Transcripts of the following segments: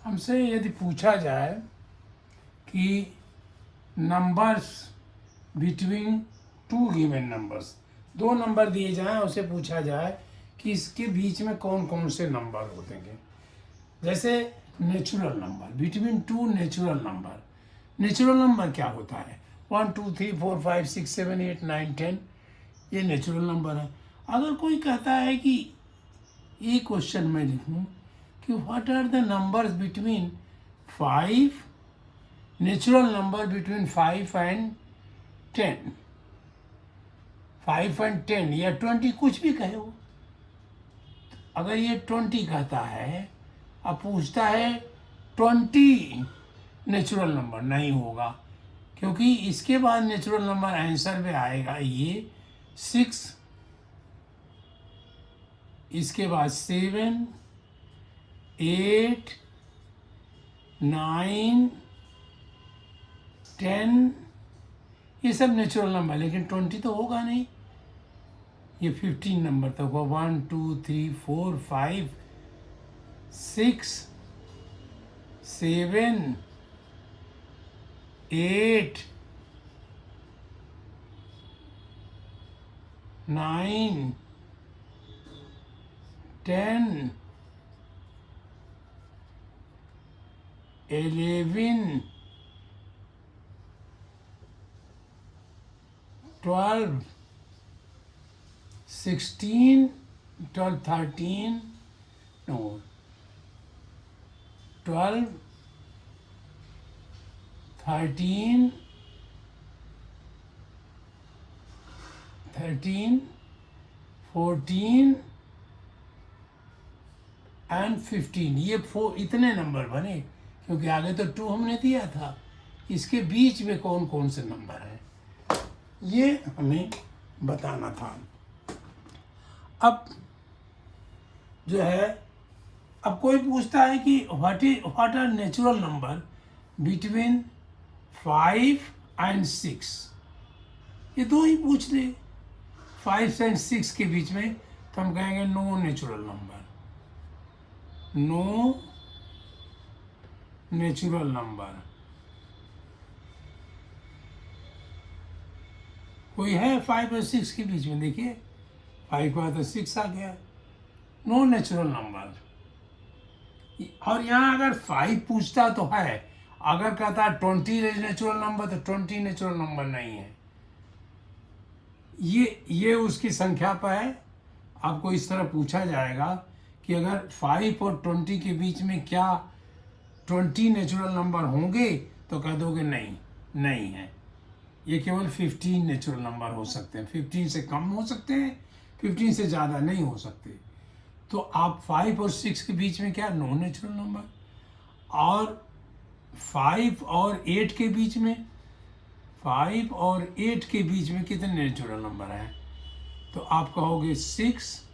हमसे यदि पूछा जाए कि numbers between two given numbers, दो नंबर दिए जाएं, उसे पूछा जाए कि इसके बीच में कौन कौन से नंबर होते हैं, जैसे natural number between two natural number. Natural number क्या होता है? 1 2 3 4 5 6 7 8 9 10, ये नेचुरल नंबर है। अगर कोई कहता है कि ये क्वेश्चन में लिखूं कि what are the numbers between 5, natural number between 5 and 10, 5 and 10 या 20, कुछ भी कहे वो। अगर ये 20 कहता है, अब पूछता है 20 नेचुरल नंबर, नहीं होगा, क्योंकि इसके बाद नेचुरल नंबर आंसर में आएगा ये 6, इसके बाद 7 8 9 10, ये सब नेचुरल नंबर, लेकिन 20 तो होगा नहीं। ये 15 नंबर तक होगा, 1 2 3 4 5 6 7 8 9 10 11 12 16 12 13 no 12 13 14 एंड 15, ये 4 इतने नंबर बने, क्योंकि आगे तो 2 हमने दिया था। इसके बीच में कौन कौन से नंबर हैं, ये हमें बताना था। अब जो है, अब कोई पूछता है कि what are natural number between 5 and 6, ये दो ही पूछ ले, 5 एंड 6 के बीच में, तो हम कहेंगे no natural number, no natural number. कोई है 5 और 6 के बीच में, देखिए 5 का तो 6 आ गया, नो नेचुरल नंबर। और यहाँ अगर 5 पूछता तो है, अगर कहता 20 नेचुरल नंबर, तो 20 नेचुरल नंबर नहीं है। ये उसकी संख्या पर है। आपको इस तरह पूछा जाएगा कि अगर 5 और 20 के बीच में क्या 20 नेचुरल नंबर होंगे, तो कह दोगे नहीं, नहीं है, ये केवल 15 नेचुरल नंबर हो सकते हैं, 15 से कम हो सकते हैं, 15 से ज़्यादा नहीं हो सकते। तो आप 5 और 6 के बीच में क्या, नो नेचुरल नंबर। और 5 और 8 के बीच में, 5 और 8 के बीच में कितने नेचुरल नंबर हैं, तो आप कहोगे 6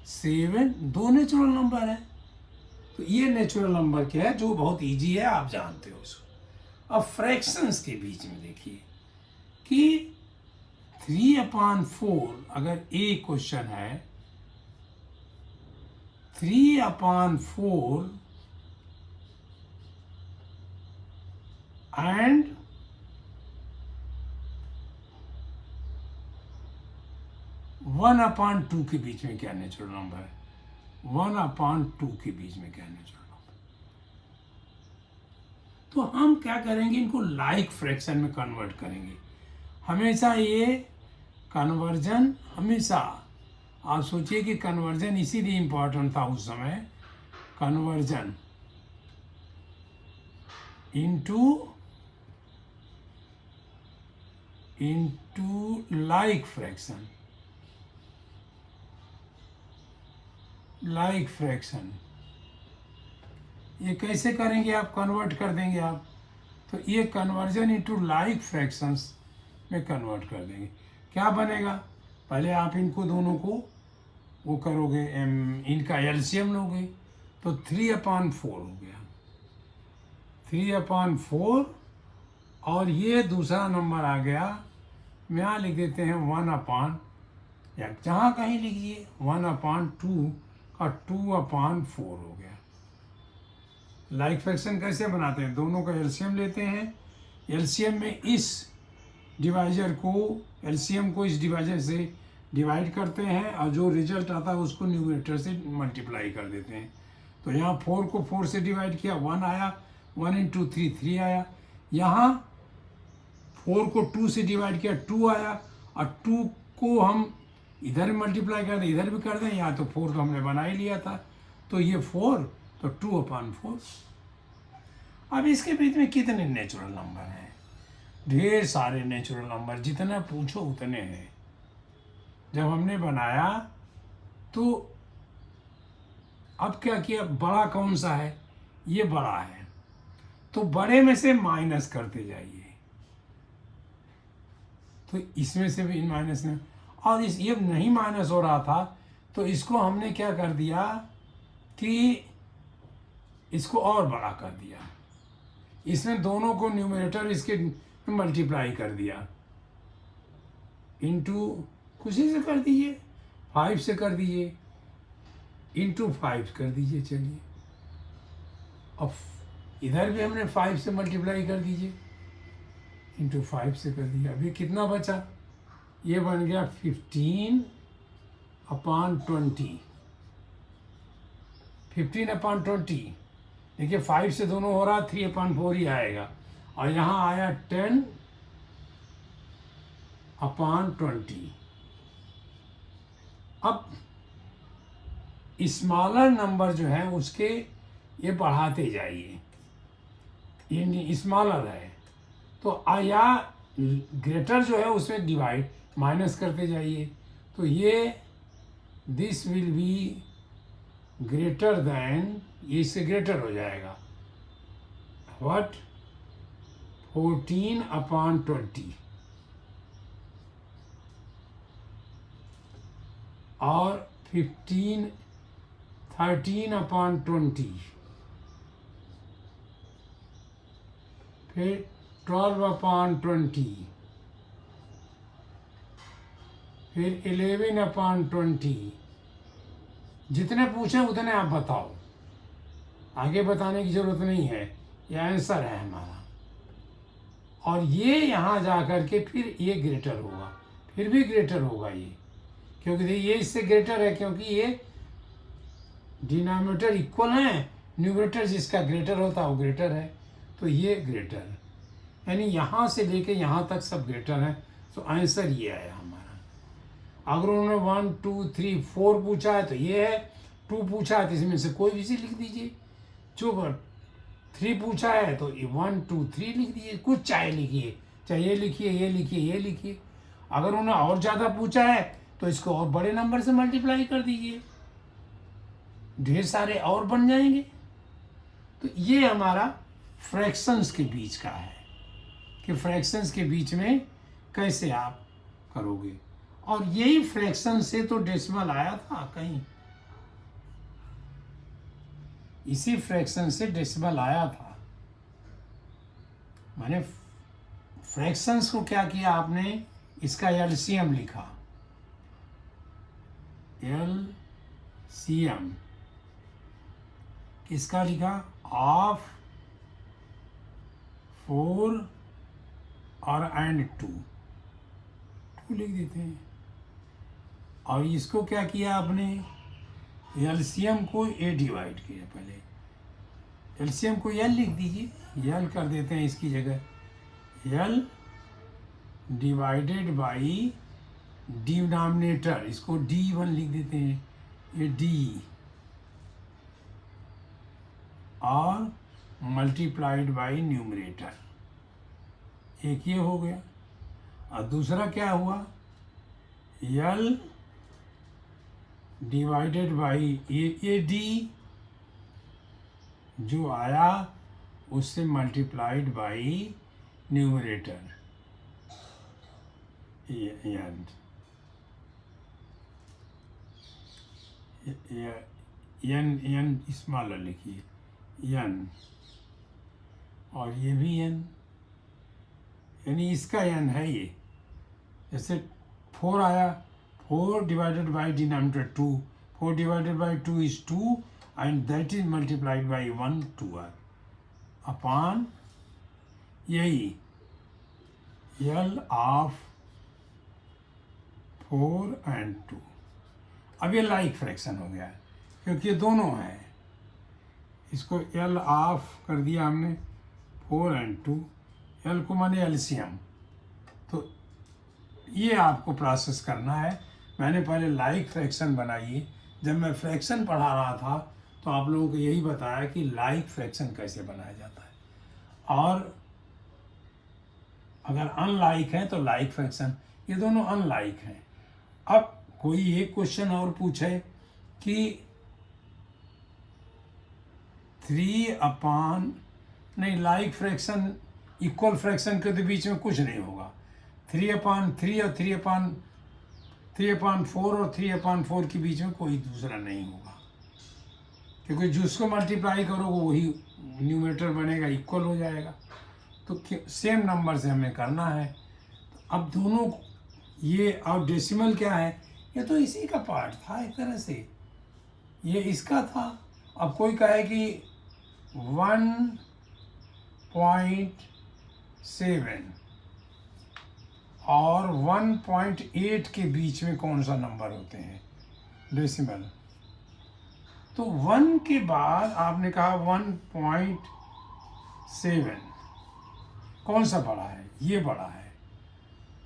7, 2 नेचुरल नंबर है। तो ये नेचुरल नंबर क्या है, जो बहुत इजी है, आप जानते हो उसको। अब फ्रैक्शंस के बीच में देखिए कि 3/4, अगर ए क्वेश्चन है, 3/4 एंड 1/2 के बीच में क्या नेचुरल नंबर है, 1/2 के बीच में क्या नेचुरल नंबर। तो हम क्या करेंगे, इनको लाइक फ्रैक्शन में कन्वर्ट करेंगे। हमेशा ये कन्वर्जन, हमेशा आप सोचिए कि कन्वर्जन इसीलिए इम्पोर्टेंट था उस समय, conversion into like fraction, like fraction. ये कैसे करेंगे आप, कन्वर्ट कर देंगे आप, तो ये कन्वर्जन इनटू लाइक फ्रैक्शंस में कन्वर्ट कर देंगे। क्या बनेगा, पहले आप इनको दोनों को वो करोगे, इनका एलसीएम लोगे, तो 3/4 हो गया, 3/4, और ये दूसरा नंबर आ गया, यहाँ लिख देते हैं 1/, या जहाँ कहीं लिखिए 1/2 का 2/4 हो गया। लाइक फ्रैक्शन कैसे बनाते हैं, दोनों का एलसीएम लेते हैं, एलसीएम में इस डिवाइजर को एलसीएम को इस डिवाइजर से डिवाइड करते हैं और जो रिजल्ट आता है उसको न्यूमरेटर से मल्टीप्लाई कर देते हैं। तो यहाँ 4 को 4 से डिवाइड किया 1 आया, 1 इंटू 3 3 आया। यहाँ 4 को 2 से डिवाइड किया 2 आया, और 2 को हम इधर मल्टीप्लाई कर दें इधर भी कर दें, या तो 4 तो हमने बना ही लिया था, तो ये 4 तो 2/4। अब इसके बीच में कितने नेचुरल नंबर हैं, ढेर सारे नेचुरल नंबर, जितना पूछो उतने हैं। जब हमने बनाया तो अब क्या किया, बड़ा कौन सा है, ये बड़ा है, तो बड़े में से माइनस करते जाइए, तो इसमें से भी माइनस नहीं, और इस ये नहीं माइनस हो रहा था तो इसको हमने क्या कर दिया कि इसको और बड़ा कर दिया, इसमें दोनों को न्यूमरेटर इसके मल्टीप्लाई कर दिया, इंटू खुशी से कर दीजिए, 5 से कर दीजिए, इंटू 5 कर दीजिए। चलिए अब इधर भी हमने 5 से मल्टीप्लाई कर दीजिए, इंटू 5 से कर दिया। अभी कितना बचा, ये बन गया 15/20, 15/20। देखिए 5 से दोनों हो रहा, 3/4 ही आएगा, और यहाँ आया 10/20। अब स्मॉलर नंबर जो है उसके ये बढ़ाते जाइए, ये स्मॉलर है तो या ग्रेटर जो है उसमें डिवाइड माइनस करते जाइए, तो ये this will be greater than, ये इससे ग्रेटर हो जाएगा, व्हाट, 14/20, और 13/20, फिर 12/20, फिर 11/20। जितने पूछे उतने आप बताओ, आगे बताने की जरूरत नहीं है, ये आंसर है हमारा। और ये यहाँ जा कर के फिर ये ग्रेटर होगा, फिर भी ग्रेटर होगा ये, क्योंकि ये इससे ग्रेटर है, क्योंकि ये डिनोमिनेटर इक्वल है, न्यूमरेटर जिसका ग्रेटर होता है वो ग्रेटर है, तो ये ग्रेटर, यानी यहाँ से लेके यहाँ तक सब ग्रेटर है, तो आंसर ये है हमारा। अगर उन्होंने 1 2 3 4 पूछा है तो ये है, 2 पूछा है तो इसमें से कोई भी चीज़ लिख दीजिए, जो 3 पूछा है तो 1 2 3 लिख दीजिए, कुछ चाहे लिखिए, चाहे ये लिखिए ये लिखिए ये लिखिए। अगर उन्होंने और ज़्यादा पूछा है तो इसको और बड़े नंबर से मल्टीप्लाई कर दीजिए, ढेर सारे और बन जाएंगे। तो ये हमारा फ्रैक्शंस के बीच का है कि फ्रैक्शंस के बीच में कैसे आप करोगे, और यही फ्रैक्शन से तो डेसिमल आया था कहीं, इसी फ्रैक्शन से डेसिमल आया था। मैंने फ्रैक्शंस को क्या किया आपने, इसका एलसीएम लिखा, एलसीएम किसका लिखा, ऑफ 4 और एंड 2 लिख देते हैं। और इसको क्या किया आपने, एलसीएम को ए डिवाइड किया, पहले एलसीएम को एल लिख दीजिए, एल कर देते हैं इसकी जगह, एल डिवाइडेड बाई डिनोमिनेटर, इसको D1 लिख देते हैं, ये D, और मल्टीप्लाइड बाई न्यूमरेटर, एक ये हो गया। और दूसरा क्या हुआ, एल डिवाइडेड बाई ये D जो आया उससे multiplied by numerator, n smaller लिखिए, एन, और ये भी एन, यानी इसका एन है ये। जैसे 4 आया, 4 divided by denominator 2, 4 divided by 2 is 2, and that is multiplied by 1 2r upon यही L ऑफ 4 and 2। अब ये लाइक फ्रैक्शन हो गया है क्योंकि ये दोनों हैं। इसको L ऑफ कर दिया हमने 4 and 2, L को माने एलसीएम। तो ये आपको प्रोसेस करना है। मैंने पहले लाइक फ्रैक्शन बनाई है। जब मैं फ्रैक्शन पढ़ा रहा था तो आप लोगों को यही बताया कि लाइक फ्रैक्शन कैसे बनाया जाता है, और अगर अनलाइक है तो लाइक फ्रैक्शन। ये दोनों अनलाइक हैं। अब कोई एक क्वेश्चन और पूछे कि 3 अपॉन नहीं, लाइक फ्रैक्शन इक्वल फ्रैक्शन के तो बीच में कुछ नहीं होगा। 3/3 और 3/4 और 3/4 के बीच में कोई दूसरा नहीं होगा, क्योंकि जिसको मल्टीप्लाई करोगे वही न्यूमरेटर बनेगा, इक्वल हो जाएगा। तो सेम नंबर से हमें करना है। अब दोनों ये, और डेसिमल क्या है, ये तो इसी का पार्ट था एक तरह से, ये इसका था। अब कोई कहे कि 1.7 और 1.8 के बीच में कौन सा नंबर होते हैं डेसिमल, तो 1 के बाद आपने कहा 1.7 कौन सा बड़ा है, ये बड़ा है।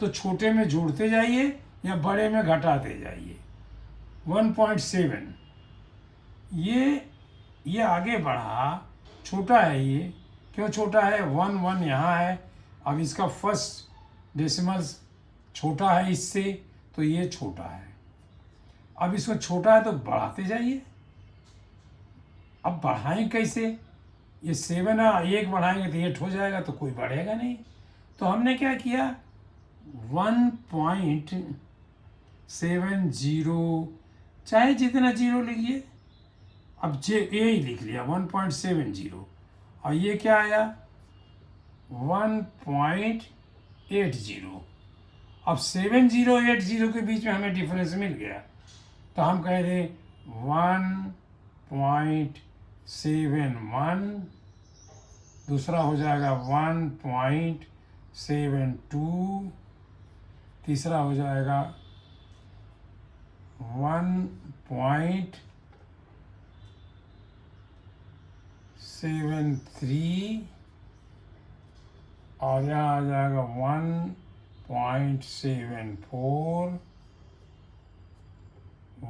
तो छोटे में जोड़ते जाइए या बड़े में घटाते जाइए। 1.7 ये आगे बढ़ा, छोटा है ये। क्यों छोटा है? 1 यहाँ है। अब इसका फर्स्ट डेसिमल्स छोटा है इससे, तो ये छोटा है। अब इसको छोटा है तो बढ़ाते जाइए। अब बढ़ाएं कैसे? ये 7 है, 1 बढ़ाएंगे तो 8 हो जाएगा, तो कोई बढ़ेगा नहीं। तो हमने क्या किया, 1.70, चाहे जितना जीरो लिखिए। अब ए ही लिख लिया 1.70, और ये क्या आया 1.80। अब 7080 के बीच में हमें डिफरेंस मिल गया, तो हम कह रहे 1.71, दूसरा हो जाएगा 1.72, तीसरा हो जाएगा 1.73, और यहाँ आ जाएगा 1.74,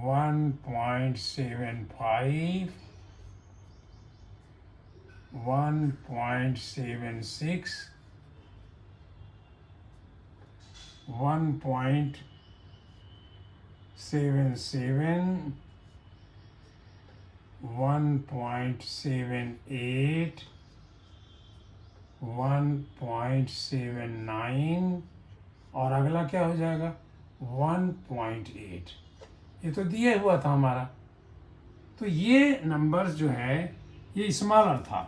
1.75, 1.76, 1.77, 1.78, 1.79, और अगला क्या हो जाएगा 1.8। ये तो दिया हुआ था हमारा। तो ये नंबर्स जो है ये स्मॉलर था,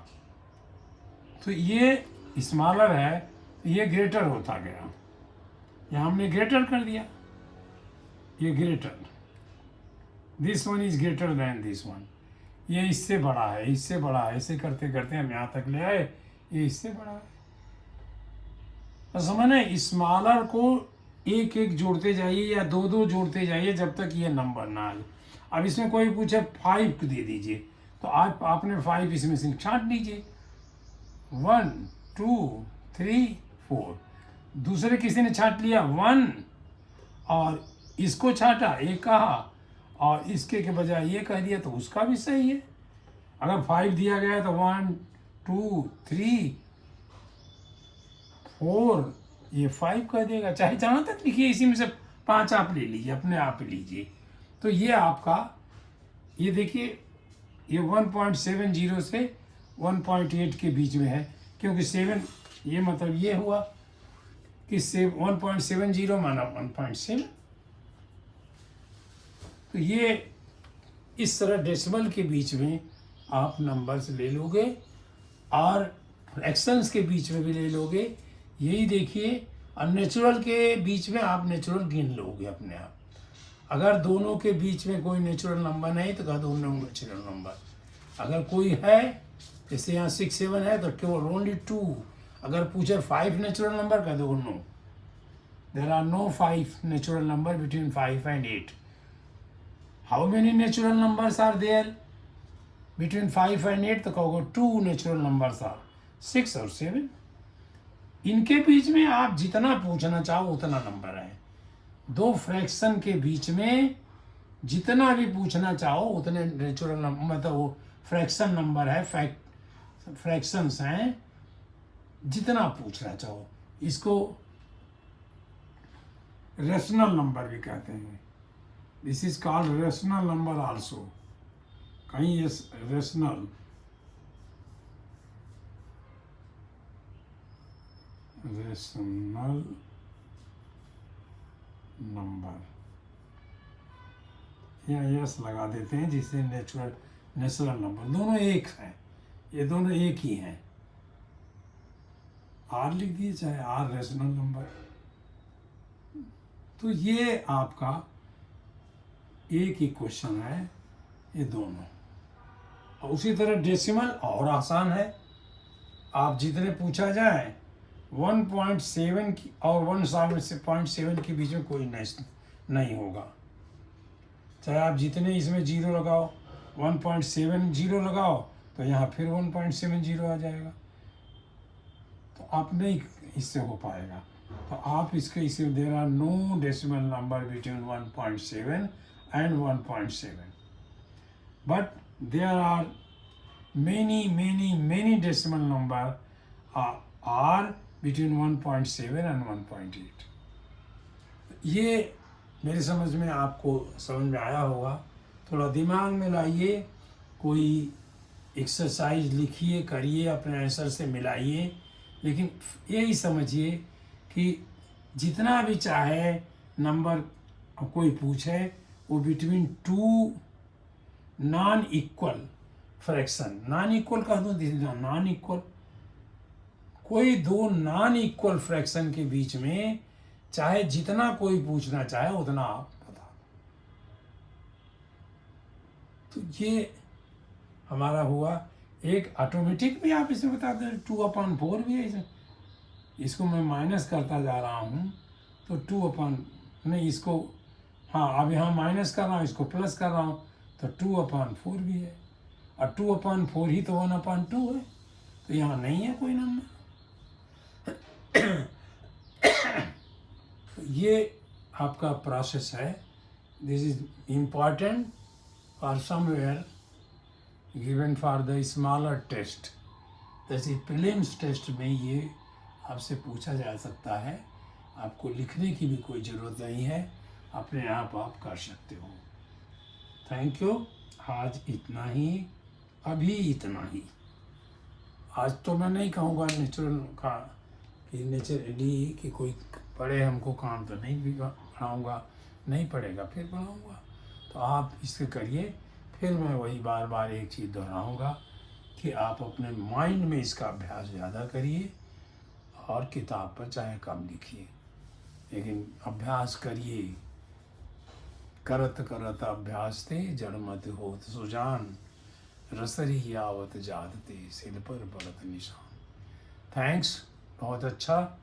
तो ये स्मॉलर है, तो ये ग्रेटर होता गया। यहाँ हमने ग्रेटर कर दिया, ये greater, this one is greater than this one. ये इससे बड़ा है, इससे बड़ा है, ऐसे करते करते हम यहाँ तक ले आए, ये इससे बड़ा है। तो समझे, स्मॉलर को एक एक जोड़ते जाइए या दो दो जोड़ते जाइए जब तक ये नंबर ना आए। अब इसमें कोई पूछे 5 दे दीजिए, तो आज आपने 5 इसमें से छांट लीजिए, 1 2 3 4। दूसरे किसी ने छांट लिया 1, और इसको छाटा, एक कहा, और इसके के बजाय ये कह दिया, तो उसका भी सही है। अगर 5 दिया गया है तो 1 2 3 4, ये 5 कह देगा। चाहे जहाँ तक लिखिए, इसी में से 5 आप ले लीजिए, अपने आप लीजिए। तो ये आपका, ये देखिए, ये 1.70 से 1.8 के बीच में है, क्योंकि 7, ये मतलब ये हुआ कि 1.70 माना 1.7। तो ये इस तरह डेसिमल के बीच में आप नंबर्स ले लोगे, और फ्रैक्शंस के बीच में भी ले लोगे। यही देखिए, और नेचुरल के बीच में आप नेचुरल गिन लोगे अपने आप। अगर दोनों के बीच में कोई नेचुरल नंबर नहीं तो कह दो नेचुरल नंबर। अगर कोई है, जैसे यहाँ 6 7 है तो केवल ओनली 2। अगर पूछे 5 नेचुरल नंबर का, तो no, there are no 5 natural number between 5 and 8। How many natural numbers are there between 5 and 8? तो कहोगे 2 नेचुरल नंबर्स आर 6 और 7। इनके बीच में आप जितना पूछना चाहो उतना नंबर है। दो फ्रैक्शन के बीच में जितना भी पूछना चाहो उतने नेचुरल नंबर, मतलब वो फ्रैक्शन नंबर है, फ्रैक्शंस हैं, जितना पूछना चाहो। इसको रेशनल नंबर भी कहते हैं। This is called rational number also. कहीं ये रेशनल नंबर या यस लगा देते हैं, जिससे नेचुरल नंबर दोनों एक हैं, ये दोनों एक ही हैं। आर लिख दिए चाहे आर रेशनल नंबर। तो ये आपका एक ही क्वेश्चन है ये दोनों। और उसी तरह डेसिमल और आसान है। आप जितने पूछा जाए 1.7 की और 1.7 के बीच में कोई नहीं होगा। चाहे आप जितने इसमें जीरो लगाओ, 1.70 लगाओ, तो यहाँ फिर 1.70 आ जाएगा। तो आप नहीं, इससे हो पाएगा। तो आप इसे there are no decimal number between 1.7 and 1.7, but there are many decimal number are between 1.7 and 1.8। ये मेरे समझ में आपको समझ में आया होगा। थोड़ा दिमाग में लाइए, कोई एक्सरसाइज लिखिए, करिए, अपने आंसर से मिलाइए, लेकिन यही समझिए कि जितना भी चाहे नंबर कोई पूछे, वो between 2 non equal fraction, non equal कह दो, नॉन इक्वल, कोई दो नॉन इक्वल फ्रैक्शन के बीच में चाहे जितना कोई पूछना चाहे उतना आप बता दो। तो ये हमारा हुआ। एक ऑटोमेटिक भी आप इसे बता दें, 2/4 भी है इसे। इसको मैं माइनस करता जा रहा हूँ, तो 2 नहीं, इसको हाँ अब यहाँ माइनस कर रहा हूँ, इसको प्लस कर रहा हूँ, तो 2/4 भी है। और 2/4 ही तो 1/2 है, तो यहाँ नहीं है कोई नंबर। तो ये आपका प्रोसेस है। This is important for somewhere given for the smaller test. जैसे प्रीलिम्स टेस्ट में ये आपसे पूछा जा सकता है। आपको लिखने की भी कोई ज़रूरत नहीं है, अपने आप कर सकते हो। Thank you. आज इतना ही, अभी इतना ही। आज तो मैं नहीं कहूँगा नेचुरल का कि नेचुरली कि कोई पढ़े हमको काम, तो नहीं भी पढ़ाऊँगा, नहीं पढ़ेगा फिर पढ़ाऊँगा। तो आप इससे करिए। फिर मैं वही बार बार एक चीज़ दोहराऊँगा कि आप अपने माइंड में इसका अभ्यास ज़्यादा करिए, और किताब पर चाहे कम लिखिए, लेकिन अभ्यास करिए। करत करत अभ्यास ते जड़ मत होत सुजान, रसरी आवत जात ते सिर पर पड़त निशान। थैंक्स, बहुत अच्छा।